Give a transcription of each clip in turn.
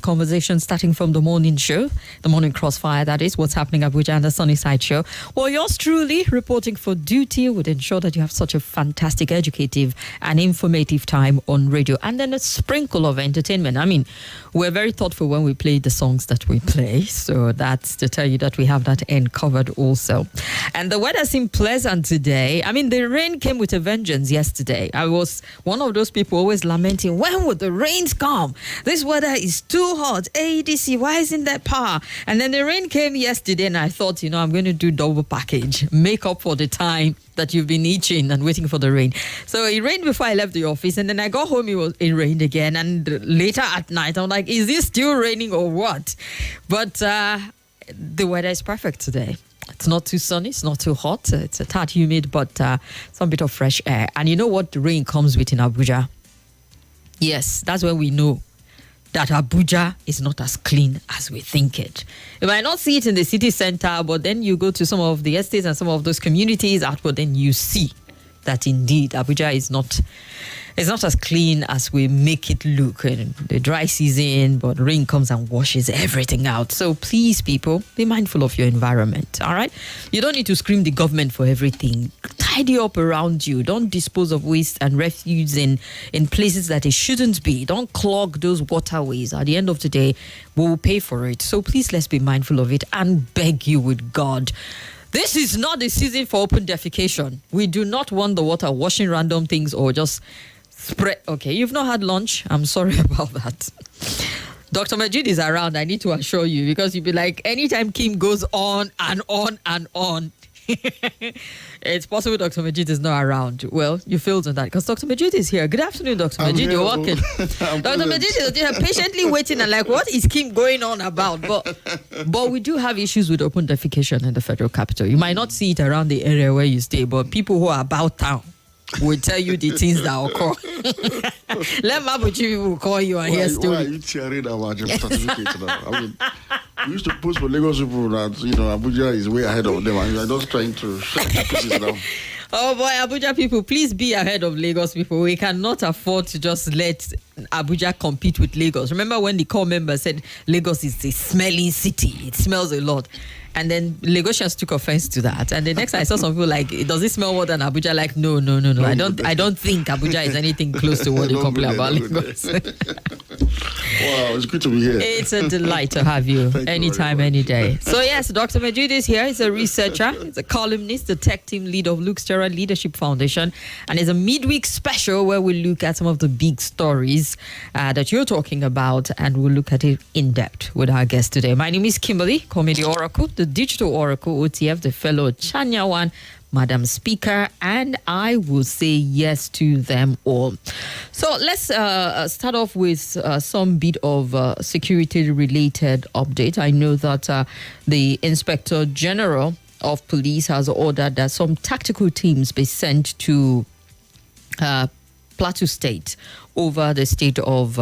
conversation starting from the morning show, the morning crossfire, that is, what's happening at Abuja and the Sunny Side show. Well, yours truly, reporting for duty, would ensure that you have such a fantastic, educative and informative time on radio. And then a sprinkle of entertainment. I mean, we're very thoughtful when we play the songs that we play. So that's to tell you that we have that end covered also. And the weather seemed pleasant today. I mean, the rain came with a vengeance yesterday. I was one of those people always lamenting, when would the rains come? This weather is too hot. AEDC, why isn't there power? And then the rain came yesterday and I thought, I'm going to do double package, make up for the time that you've been itching and waiting for the rain. So it rained before I left the office, and then I got home, it rained again, and later at night I'm like, is it still raining or what? But the weather is perfect today. It's not too sunny, it's not too hot, it's a tad humid, but some bit of fresh air. And you know what the rain comes with in Abuja? Yes, that's when we know that Abuja is not as clean as we think it. You might not see it in the city center, but then you go to some of the estates and some of those communities outward, then you see that indeed Abuja is not as clean as we make it look in the dry season, but rain comes and washes everything out. So please, people, be mindful of your environment, all right? You don't need to scream the government for everything. Tidy up around you. Don't dispose of waste and refuse in places that it shouldn't be. Don't clog those waterways. At the end of the day, we will pay for it. So please, let's be mindful of it and beg you with God. This is not the season for open defecation. We do not want the water washing random things or just spread. Okay, you've not had lunch. I'm sorry about that. Dr. Majeed is around, I need to assure you, because you'll be like, anytime Kim goes on and on and on, it's possible Dr. Majeed is not around. Well, you failed on that because Dr. Majeed is here. Good afternoon, Dr. Majeed. You're welcome. Dr. Majeed is here patiently waiting and like, what is Kim going on about? But we do have issues with open defecation in the federal capital. You might not see it around the area where you stay, but people who are about town will tell you the things that occur. Let Mabuchi will call you and hear stories. Why are you cheering about your certificate now? I mean, we used to post for Lagos people that, Abuja is way ahead of them, and you're just trying to shut the pieces down. Oh boy, Abuja people, please be ahead of Lagos people. We cannot afford to just let Abuja compete with Lagos. Remember when the core member said Lagos is a smelling city? It smells a lot. And then Lagosians took offense to that. And the next I saw some people like, does it smell more than Abuja? Like, no. I don't think Abuja is anything close to what they complain about Lagos. Wow, it's good to be here. It's a delight to have you anytime, any day. So yes, Dr. Majeed is here. He's a researcher. He's a columnist, the tech team lead of Luke Sterrett Leadership Foundation. And it's a midweek special where we look at some of the big stories that you're talking about, and we'll look at it in depth with our guest today. My name is Kimberly, Comedy Oracle, the Digital Oracle, OTF, the fellow Chanyawan, Madam Speaker, and I will say yes to them all. So let's start off with some bit of security-related update. I know that the Inspector General of Police has ordered that some tactical teams be sent to Plateau State over the state of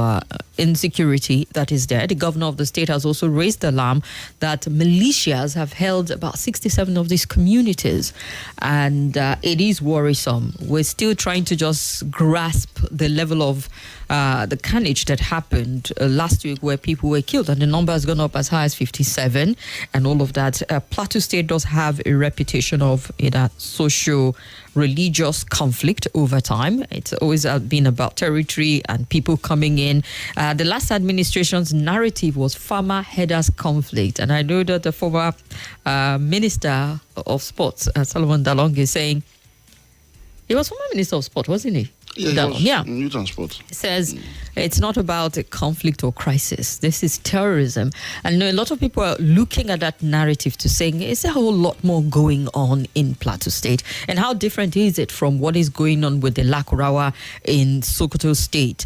insecurity that is there. The governor of the state has also raised the alarm that militias have held about 67 of these communities, and it is worrisome. We're still trying to just grasp the level of the carnage that happened last week where people were killed, and the number has gone up as high as 57 and all of that. Plateau State does have a reputation of socio-religious conflict over time. It's always been about territory and people coming in. The last administration's narrative was farmer headers conflict, and I know that the former Minister of Sports, Solomon Dalong, is saying he was former Minister of Sport, wasn't he? Yeah, Youth and Sport. Says it's not about a conflict or crisis. This is terrorism. And a lot of people are looking at that narrative to saying, is there a whole lot more going on in Plateau State? And how different is it from what is going on with the Lakurawa in Sokoto State?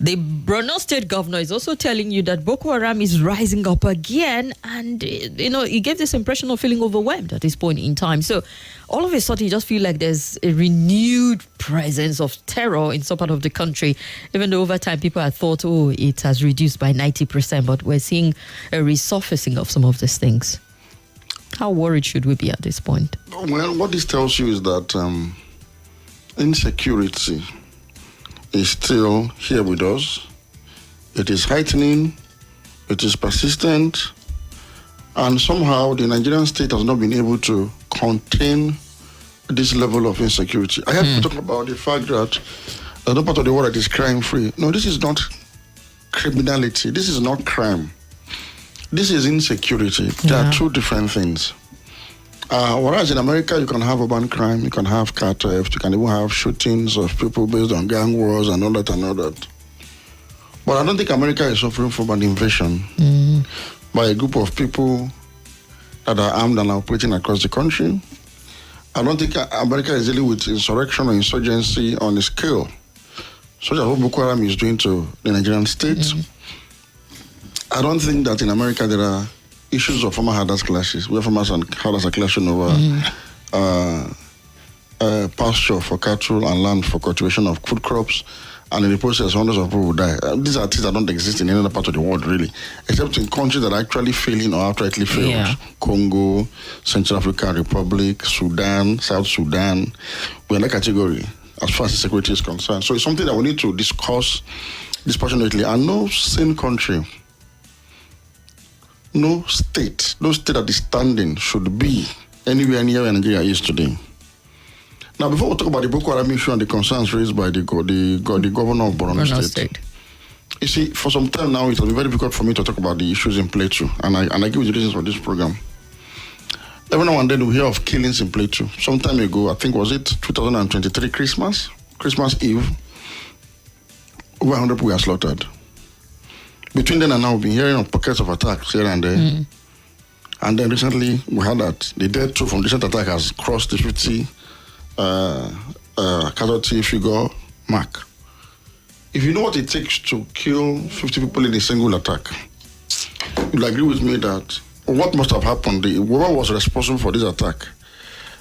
The Borno State governor is also telling you that Boko Haram is rising up again, and he gave this impression of feeling overwhelmed at this point in time. So all of a sudden you just feel like there's a renewed presence of terror in some part of the country, even though over time people had thought, it has reduced by 90%, but we're seeing a resurfacing of some of these things. How worried should we be at this point? Well, what this tells you is that insecurity is still here with us. It is heightening It is persistent. And somehow the Nigerian state has not been able to contain this level of insecurity. I have to talk about the fact that there's no part of the world that is crime-free. No, this is not criminality. This is not crime. This is insecurity. There are two different things. Whereas in America, you can have urban crime, you can have car theft, you can even have shootings of people based on gang wars and all that and all that. But I don't think America is suffering from an invasion by a group of people that are armed and operating across the country. I don't think America is dealing with insurrection or insurgency on a scale such as what Boko Haram is doing to the Nigerian state. I don't think that in America there are issues of farmer herders clashes, where farmers and herders are clashing over pasture for cattle and land for cultivation of food crops, and in the process hundreds of people will die. These are things that don't exist in any other part of the world, really, except in countries that are actually failing or outrightly failed. Congo, Central African Republic, Sudan, South Sudan. We're in that category as far as security is concerned. So it's something that we need to discuss dispassionately. And no sane country, no state that is standing should be anywhere near where Nigeria is today. Now, before we talk about the Boko Haram issue and the concerns raised by the governor of Borno State, you see, for some time now, it will be very difficult for me to talk about the issues in Plateau, and I give you the reasons for this program. Every now and then we hear of killings in Plateau. Some time ago, I think, was it 2023 Christmas Eve, over 100 people were slaughtered. Between then and now, we've been hearing of pockets of attacks here and there. And then recently, we heard that the death toll from recent attack has crossed the 50 casualty figure mark. If you know what it takes to kill 50 people in a single attack, you'll agree with me that what must have happened, whoever was responsible for this attack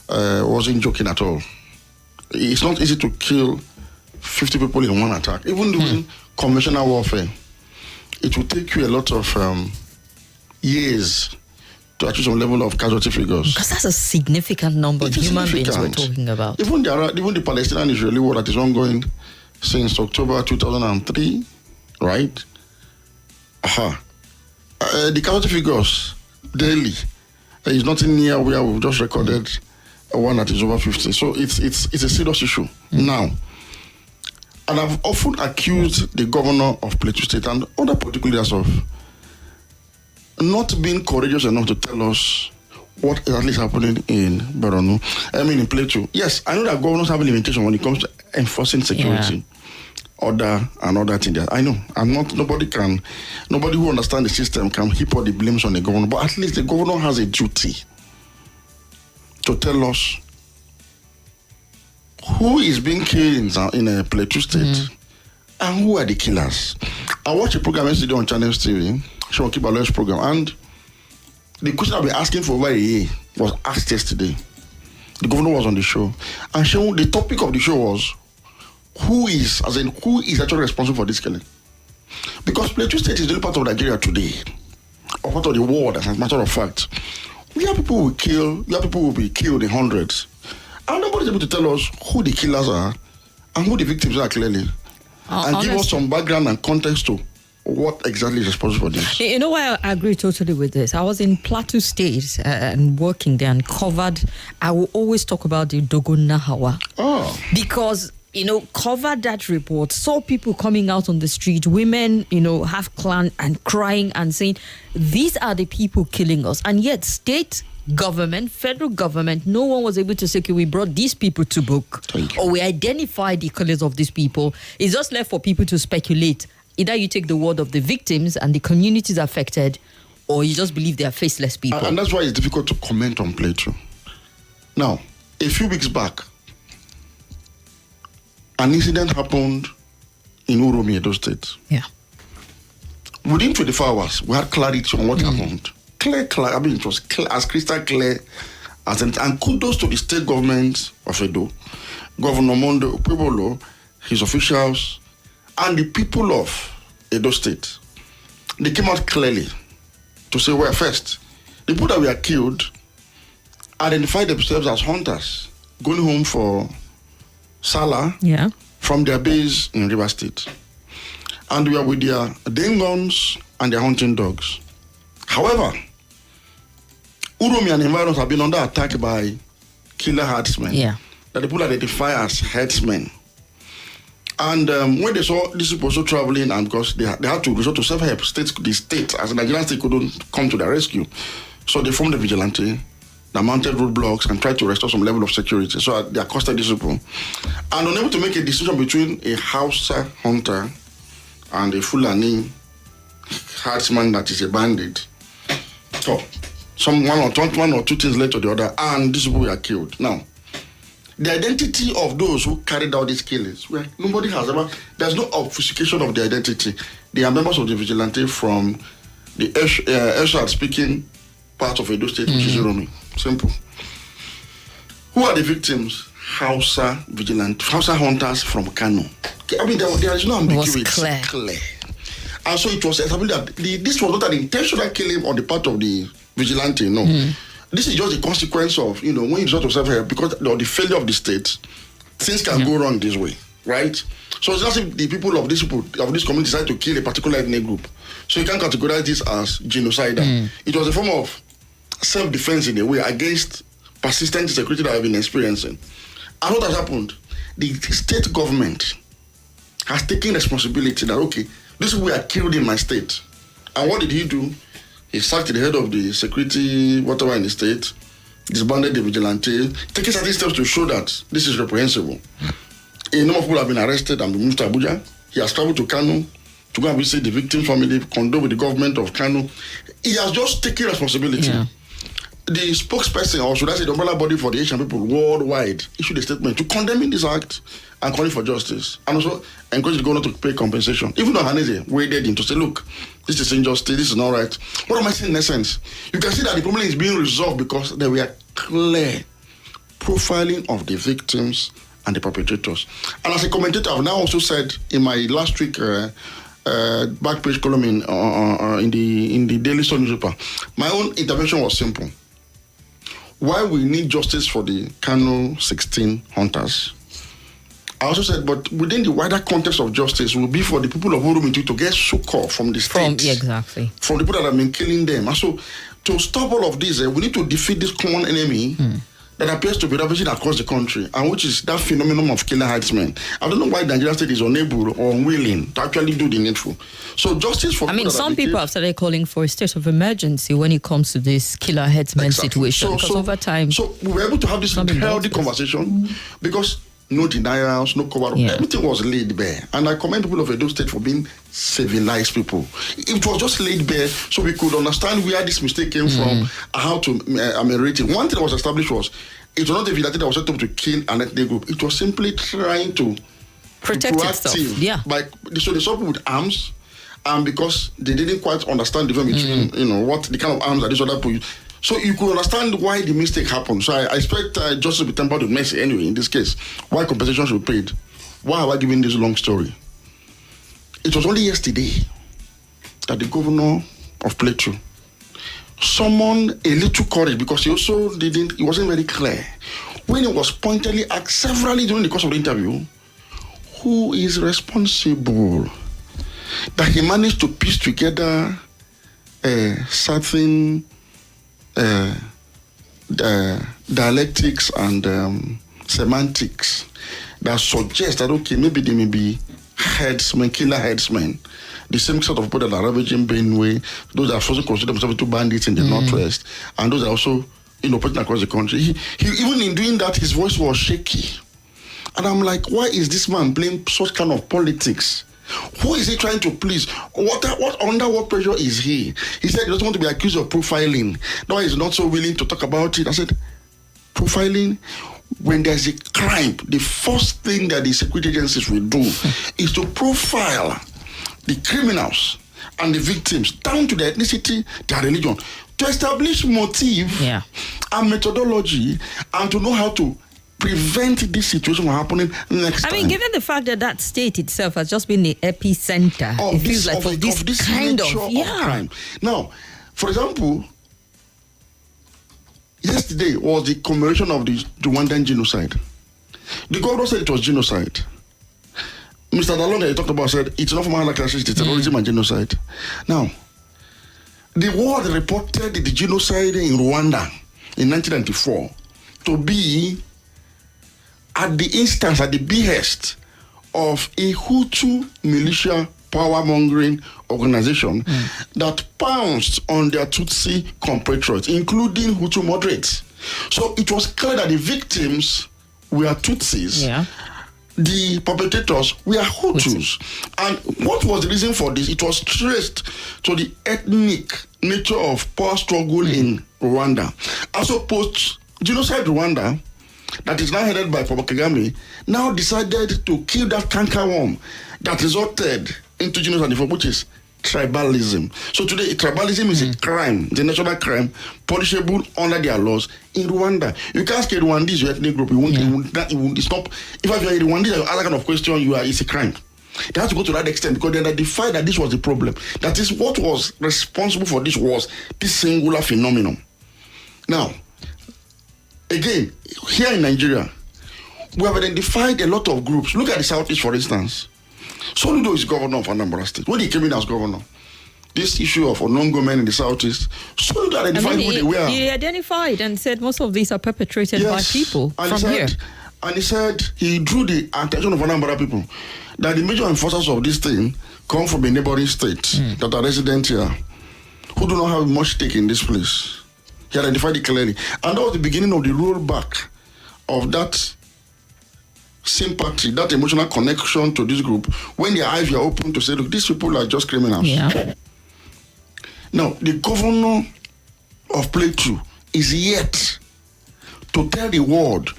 wasn't joking at all. It's not easy to kill 50 people in one attack. Even during conventional warfare, it will take you a lot of years to achieve some level of casualty figures. Because that's a significant number of human beings we're talking about. Even the Palestinian-Israeli war that is ongoing since October 2003, right? The casualty figures daily is nothing near where we've just recorded one that is over 50. So it's a serious issue now. And I've often accused the governor of Plateau State and other political leaders of not being courageous enough to tell us what exactly is happening in Borno. In Plateau. Yes, I know that governors have a limitation when it comes to enforcing security, order, and other things. I know. Nobody who understands the system can heap all the blames on the governor. But at least the governor has a duty to tell us who is being killed in a Plateau State and who are the killers. I watched a program yesterday on Channels TV, Sean Kibalo's program, and the question I've been asking for over a year was asked yesterday. The governor was on the show, and the topic of the show was who is actually responsible for this killing? Because Plateau State is the only part of Nigeria today, or part of the world, as a matter of fact. We have people who will be killed in hundreds. And nobody's able to tell us who the killers are and who the victims are clearly. And give us some background and context to what exactly is responsible for this. You know why I agree totally with this? I was in Plateau State and working there and covered, I will always talk about the Dogona Hawa. Because, covered that report, saw people coming out on the street, women, half clan and crying and saying, these are the people killing us. And yet state government, federal government, no one was able to say, okay, we brought these people to book or we identified the killers of these people. It's just left for people to speculate. Either you take the word of the victims and the communities affected, or you just believe they are faceless people. And that's why it's difficult to comment on Plateau. Now, a few weeks back, an incident happened in Uromi, Edo State. Yeah. Within 24 hours, we had clarity on what happened. It was clear, as crystal clear as anything. And kudos to the state government of Edo, Governor Mondo Upebolo, his officials, and the people of Edo State. They came out clearly to say, well, first, the people that were killed identified themselves as hunters going home for Salah from their base in River State. and they were with their guns and their hunting dogs. However, Uromi and environs have been under attack by killer herdsmen that the people identify as herdsmen. And when they saw these people also traveling, and because they had to resort to self-help, the state, as a Nigerian state, couldn't come to their rescue. So they formed a vigilante that mounted roadblocks and tried to restore some level of security. So they accosted these people. And unable to make a decision between a Hausa hunter and a Fulani herdsman that is a bandit. So one or two things led to the other, and these people were killed. Now, the identity of those who carried out these killings, nobody has ever, there's no obfuscation of the identity. They are members of the vigilante from the Eshad-speaking part of Edo State, which is Uromi. Simple. Who are the victims? Hausa hunters from Kano. I mean, there is no ambiguity. It was clear. And so it was established that this was not an intentional killing on the part of the vigilante, no. This is just a consequence of, when you resort to self-help, because of the failure of the state, things can go wrong this way, right? So it's not if the people of this community decide to kill a particular ethnic group. So you can't categorize this as genocidal. It was a form of self-defense in a way against persistent insecurity that I've been experiencing. And what has happened? The state government has taken responsibility that, okay, these people were killed in my state. And what did he do? He sacked the head of the security, whatever in the state, disbanded the vigilante, taking certain steps to show that this is reprehensible. A number of people have been arrested and moved to Abuja. He has traveled to Kano to go and visit the victim family, condole with the government of Kano. He has just taken responsibility. Yeah. The spokesperson, or should I say the umbrella body for the Asian people worldwide, issued a statement to condemning this act and calling for justice, and also encourage the government to pay compensation. Even though Haneze waded in to say, look, this is injustice, this is not right. What am I saying in essence? You can see that the problem is being resolved because there were clear profiling of the victims and the perpetrators. And as a commentator, I've now also said in my last week back page column in the Daily Sun newspaper, my own intervention was simple. Why we need justice for the Kano 16 hunters. I also said, but within the wider context of justice will be for the people of Uromi to get succor from the state. Exactly. From the people that have been killing them. And so, to stop all of this, we need to defeat this common enemy that appears to be ravaging across the country, and which is that phenomenon of killer herdsmen. I don't know why the Nigerian state is unable or unwilling to actually do the needful. So justice for some people have started calling for a state of emergency when it comes to this killer herdsmen situation. Because over time, so we were able to have this healthy conversation because no denials, no cover-up. Everything was laid bare. And I commend people of Edo State for being civilized people. It was just laid bare so we could understand where this mistake came from and how to ameliorate it. One thing that was established was it was not a vigilante that was set up to kill an ethnic group. It was simply trying to protect itself. So they saw people with arms, and because they didn't quite understand the difference between, what the kind of arms that these other people use. So you could understand why the mistake happened. So I expect justice to be tempered with mercy anyway in this case. Why compensation should be paid? Why am I giving this long story? It was only yesterday that the governor of Plateau summoned a little courage because he wasn't very clear. When he was pointedly asked severally during the course of the interview, who is responsible that he managed to piece together certain dialectics and semantics that suggest that, okay, maybe they may be killer herdsmen, the same sort of people that are ravaging Benue, those that are also consider themselves to bandits in the northwest, and those that are also, operating across the country. He even in doing that, his voice was shaky. And I'm like, why is this man playing such kind of politics? Who is he trying to please? Under what pressure is he? He said he doesn't want to be accused of profiling. No, he's not so willing to talk about it. I said, profiling? When there's a crime, the first thing that the security agencies will do is to profile the criminals and the victims down to their ethnicity, their religion, to establish motive and methodology, and to know how to prevent this situation from happening next time. I mean, given the fact that that state itself has just been the epicenter, it feels like for this kind of crime. Now, for example, yesterday was the commemoration of the Rwandan genocide. The governor said it was genocide. Mr. Dalonga, you talked about, said it's not from crisis, it's terrorism and genocide. Now, the world reported the genocide in Rwanda in 1994 to be at the behest of a Hutu militia power-mongering organization that pounced on their Tutsi compatriots, including Hutu moderates. So it was clear that the victims were Tutsis. Yeah. The perpetrators were Hutus. And what was the reason for this? It was traced to the ethnic nature of power struggle in Rwanda. Also, post-genocide Rwanda, that is now headed by Paul Kagame, now decided to kill that cankerworm that resulted into genocide, which is tribalism. So today, tribalism is a crime, it's a national crime, punishable under their laws in Rwanda. You can't say Rwandese, your ethnic group, it won't stop. If you're a Rwandese, other kind of question, it's a crime. They have to go to that extent because they identified that this was the problem. That is what was responsible for this was this singular phenomenon. Now, again, here in Nigeria, we have identified a lot of groups. Look at the Southeast, for instance. Soludo is governor of Anambra State. When he came in as governor, this issue of unknown government in the Southeast, Soludo identified who they were. He identified and said most of these are perpetrated by people from here. And he said he drew the attention of Anambra people that the major enforcers of this thing come from a neighboring state that are resident here, who do not have much stake in this place. He identified it clearly. And that was the beginning of the rollback of that sympathy, that emotional connection to this group, when their eyes were open to say, look, these people are just criminals. Yeah. Now, the governor of Plateau is yet to tell the world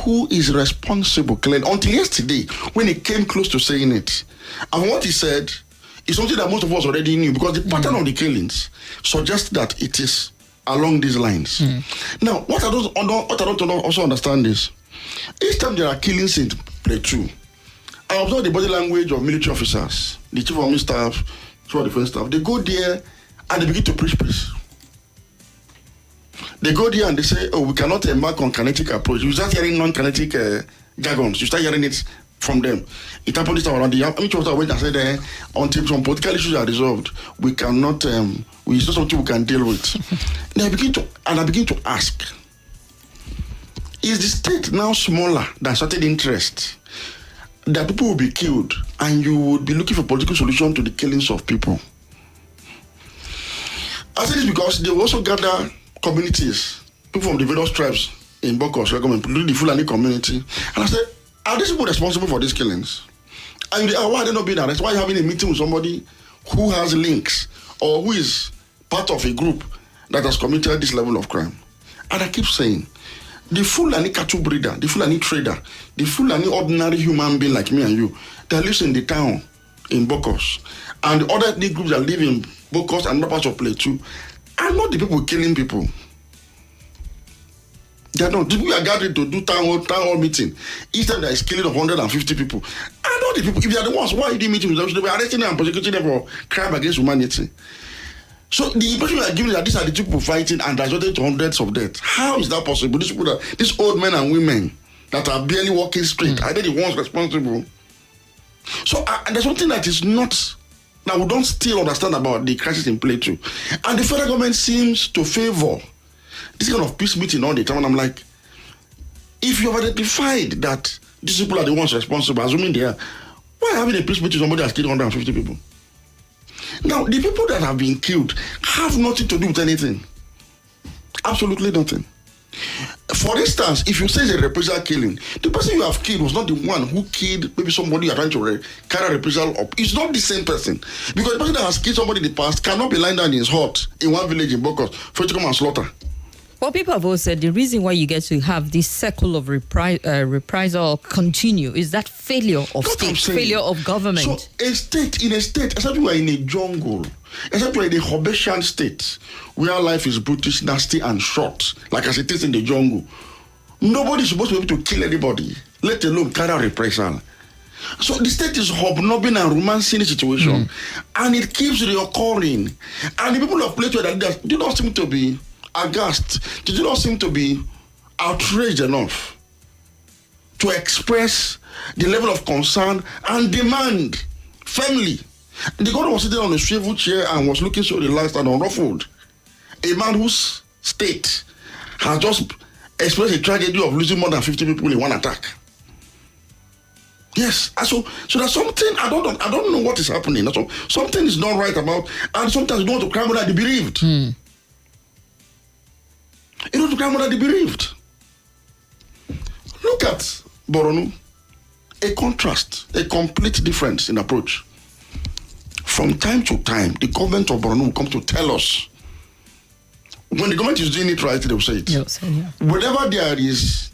who is responsible, clearly, until yesterday, when he came close to saying it. And what he said is something that most of us already knew, because the pattern of the killings suggests that it is along these lines. Now, what I don't also understand is, each time there are killings in Plateau, I observe the body language of military officers, the chief of army staff, chief of defense staff. They go there and they begin to preach peace. They go there and they say, oh, we cannot embark on kinetic approach. You start hearing non-kinetic jargons. You start hearing it from them. It happened this time around. The military officer went and said, until some political issues are resolved, we cannot, it's not something we can deal with. I begin to ask, is the state now smaller than certain interests that people will be killed and you would be looking for political solution to the killings of people? I say this because they will also gather communities, people from the various tribes in Bokos, including the Fulani community. And I said, are these people responsible for these killings? And why are they not being arrested? Why are you having a meeting with somebody who has links or who is part of a group that has committed this level of crime? And I keep saying, the Fulani cattle breeder, the Fulani trader, the Fulani ordinary human being like me and you that lives in the town in Bokos, and the other ethnic groups that live in Bokos and other parts of Plateau are not the people killing people. They are not. The people are gathering to do town hall meeting. Each time there is killing of 150 people. Are not the people. If they are the ones, why are you doing meetings with them? They were arresting them and prosecuting them for crime against humanity. So the impression we are giving that these are the people fighting and resulting to hundreds of deaths. How is that possible? These old men and women that are barely walking straight, are they the ones responsible? So there's something that is not, that we don't still understand about the crisis in Plateau. And the federal government seems to favor this kind of peace meeting all the time. And I'm like, if you have identified that these people are the ones responsible, assuming they are, why having a peace meeting with somebody that's killed 150 people? Now, the people that have been killed have nothing to do with anything. Absolutely nothing. For instance, if you say it's a reprisal killing, the person you have killed was not the one who killed maybe somebody you are trying to carry a reprisal up. It's not the same person. Because the person that has killed somebody in the past cannot be lying down in his hut in one village in Bokos for you to come and slaughter. Well, people have also said the reason why you get to have this cycle of reprisal continue is that failure of state, failure of government. So in a state, except we are in a jungle, except we are in a Hobetian state, where life is brutish, nasty, and short, like as it is in the jungle, nobody is supposed to be able to kill anybody, let alone carry out reprisal. So the state is hobnobbing and romancing the situation, and it keeps reoccurring. And the people of Plateau that do not seem to be aghast, they do not seem to be outraged enough to express the level of concern and demand firmly. The governor was sitting on a swivel chair and was looking so relaxed and unruffled. A man whose state has just expressed a tragedy of losing more than 50 people in one attack. Yes, so there's something I don't know what is happening. So something is not right about, and sometimes you don't want to cry more than the bereaved. You don't want to cry more than the bereaved. Look at Borno, a contrast, a complete difference in approach. From time to time, the government of Borno will come to tell us. When the government is doing it right, they will say it. Yes, yeah. Whenever there is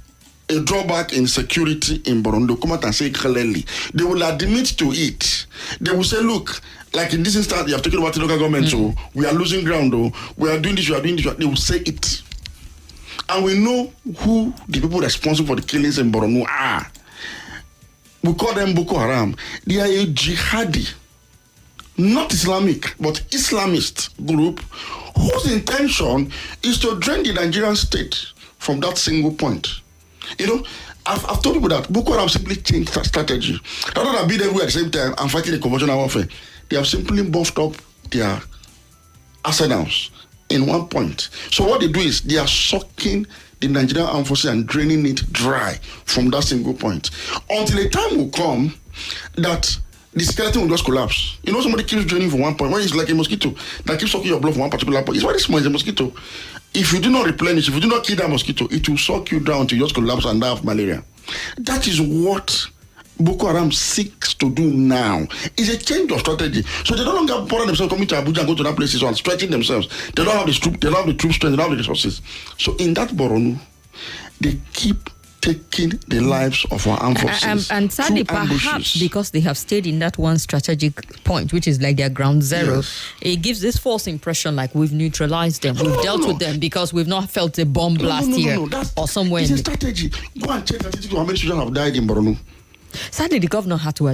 a drawback in security in Borno, they'll come out and say it clearly. They will admit to it. They will say, look, like in this instance, you have taken about the local government, so we are losing ground, we are doing this, we are doing this. They will say it. And we know who the people responsible for the killings in Borno are. We call them Boko Haram. They are a jihadi, not Islamic, but Islamist group whose intention is to drain the Nigerian state from that single point. You know, I've told people that Boko Haram simply changed that strategy. Rather than being everywhere at the same time and fighting the conventional warfare, they have simply buffed up their arsenals in one point. So what they do is they are sucking the Nigerian armed forces and draining it dry from that single point. Until a time will come that the skeleton will just collapse. You know, somebody keeps draining from one point. When it's like a mosquito that keeps sucking your blood from one particular point. It's very small, it's a mosquito. If you do not replenish, if you do not kill that mosquito, it will suck you down to just collapse and die of malaria. That is what Boko Haram seeks to do now. It's a change of strategy. So they no longer bother themselves coming to Abuja and go to that place and stretching themselves. They don't have the troop, they don't have the troop strength, they don't have the resources. So in that Borno, they keep taking the lives of our armed forces. And sadly, perhaps because they have stayed in that one strategic point, which is like their ground zero, it gives this false impression like we've neutralized them, we've dealt with them because we've not felt a bomb blast here or somewhere. It's a strategy. Go and check how many children have died in Borno. Sadly, the governor had to